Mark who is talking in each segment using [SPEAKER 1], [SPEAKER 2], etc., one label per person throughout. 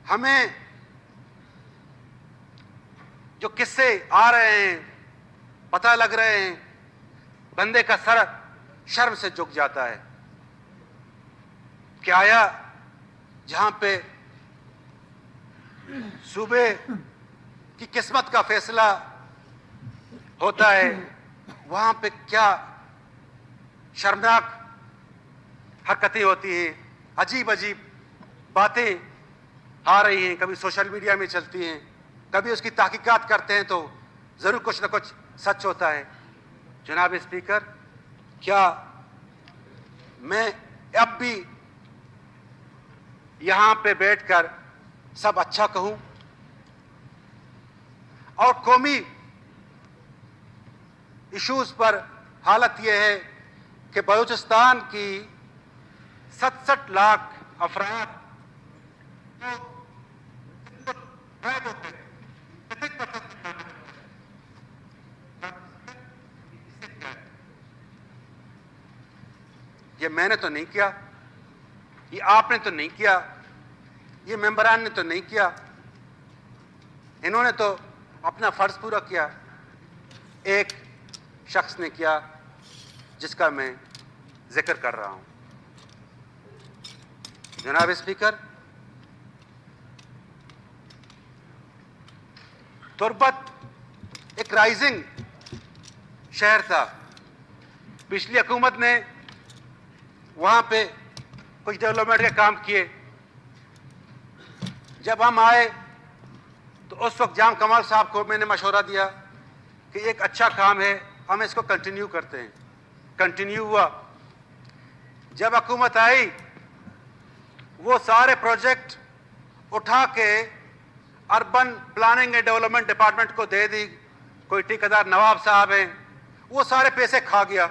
[SPEAKER 1] हमें जो किस्से आ रहे हैं, पता लग रहे हैं, बंदे का सर शर्म से झुक जाता है कि आया जहां पे सूबे की किस्मत का फैसला होता है, वहां पे क्या शर्मनाक हरकतें होती हैं, अजीब अजीब बातें आ रही हैं, कभी सोशल मीडिया में चलती हैं, कभी उसकी तहकीकात करते हैं तो जरूर कुछ ना कुछ सच होता है। जनाब स्पीकर, क्या मैं अब भी यहां पे बैठकर सब अच्छा कहूं? और कौमी इश्यूज पर हालत यह है कि बलूचिस्तान की 67 लाख अफराद ये मैंने तो नहीं किया, ये आपने तो नहीं किया, ये मेंबरान ने तो नहीं किया, इन्होंने तो अपना फर्ज पूरा किया। एक शख्स ने किया जिसका मैं जिक्र कर रहा हूं। जनाब स्पीकर, तुर्बत एक राइजिंग शहर था। पिछली हुकूमत ने वहां पे कुछ डेवलपमेंट के काम किए। जब हम आए तो उस वक्त जाम कमाल साहब को मैंने मशवरा दिया कि एक अच्छा काम है, हम इसको कंटिन्यू करते हैं। कंटिन्यू हुआ। जब हुकूमत आई, वो सारे प्रोजेक्ट उठा के urban planning and development department को दे दी। कोई ठेकेदार नवाब साहब हैं, वो सारे पैसे खा गया।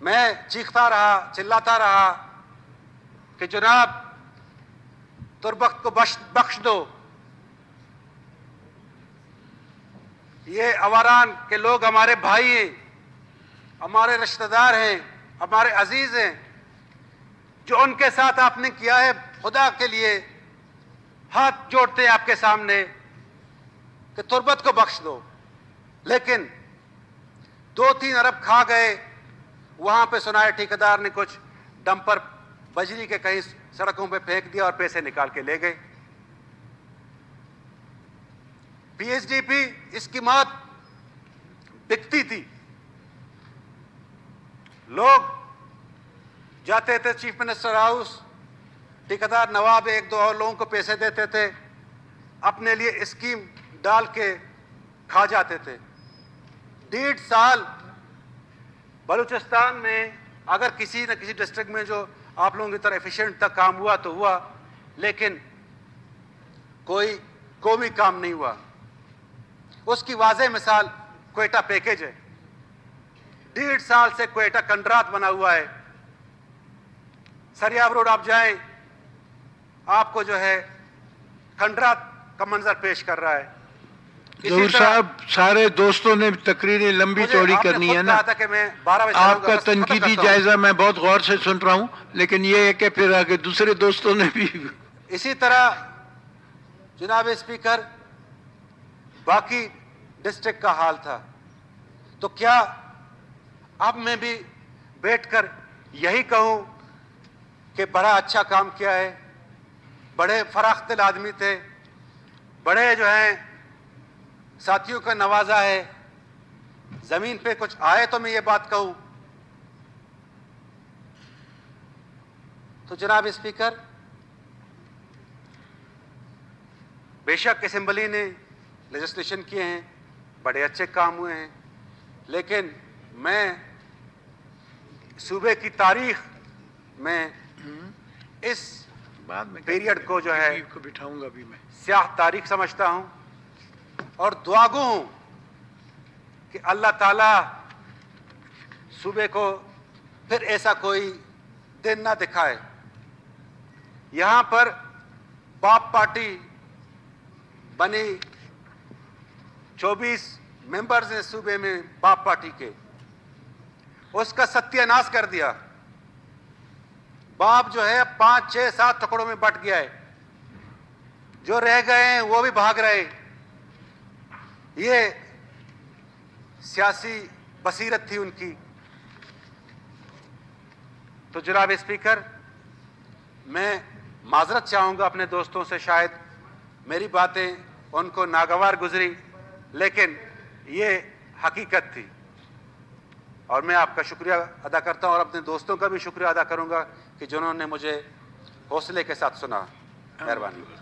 [SPEAKER 1] मैं चीखता रहा, चिल्लाता रहा कि जनाब तुर्बत को बख्श दो, ये अवारान के लोग हमारे भाई हैं, हमारे रिश्तेदार हैं, हमारे अजीज हैं। जो उनके साथ आपने किया है, खुदा के लिए हाथ जोड़ते हैं आपके सामने कि तुर्बत को बख्श दो। लेकिन 2-3 अरब खा गए। वहां पे सुनाए ठेकेदार ने कुछ डंपर बजरी के कहीं सड़कों पे फेंक दिया और पैसे निकाल के ले गए। पीएचडीपी स्कीमात बिकती थी। लोग जाते थे चीफ मिनिस्टर हाउस, ठेकेदार नवाब 1-2 और लोगों को पैसे देते थे, अपने लिए स्कीम डाल के खा जाते थे। 1.5 साल बलूचिस्तान में अगर किसी न किसी डिस्ट्रिक्ट में जो आप लोगों की तरह एफिशिएंट तक काम हुआ तो हुआ, लेकिन कोई कौमी काम नहीं हुआ। उसकी वाज़ेह मिसाल क्वेटा पैकेज है। 1.5 साल से क्वेटा कंट्राट बना हुआ है। सरियाब रोड आप जाएं, आपको जो है कंट्राट का मंजर पेश कर रहा है।
[SPEAKER 2] जहूर साहब, सारे दोस्तों ने तकरीरें लंबी चौड़ी करनी है ना।
[SPEAKER 1] कि मैं 12 बजे
[SPEAKER 2] आपका तनकीदी जायजा मैं बहुत गौर से सुन रहा हूं, लेकिन ये है कि फिर आगे दूसरे दोस्तों ने भी।
[SPEAKER 1] इसी तरह जनाब स्पीकर, बाकी डिस्ट्रिक्ट का हाल था। तो क्या अब मैं भी बैठकर यही कहूं कि बड़ा अच्छा काम किया है, बड़े फराख्तिल आदमी थे, बड़े जो हैं साथियों का नवाजा है, जमीन पे कुछ आए तो मैं ये बात कहूं? तो जनाब स्पीकर, बेशक असेंबली ने लेजिस्लेशन किए हैं, बड़े अच्छे काम हुए हैं, लेकिन मैं सूबे की तारीख में इस
[SPEAKER 2] बाद में
[SPEAKER 1] पीरियड को जो है
[SPEAKER 2] बिठाऊंगा भी मैं
[SPEAKER 1] स्याह तारीख समझता हूं और दुआगो हूं कि अल्लाह ताला सूबे को फिर ऐसा कोई दिन ना दिखाए। यहां पर बाप पार्टी बनी, 24 मेंबर्स हैं सूबे में बाप पार्टी के, उसका सत्यानाश कर दिया। बाप जो है 5, 6, 7 टुकड़ों में बट गया है। जो रह गए हैं वो भी भाग रहे। ये सियासी बसीरत थी उनकी। तो जनाब स्पीकर, मैं माजरत चाहूँगा अपने दोस्तों से, शायद मेरी बातें उनको नागवार गुजरी, लेकिन ये हकीकत थी। और मैं आपका शुक्रिया अदा करता हूँ और अपने दोस्तों का भी शुक्रिया अदा करूँगा कि जिन्होंने मुझे हौसले के साथ सुना। मेहरबानी।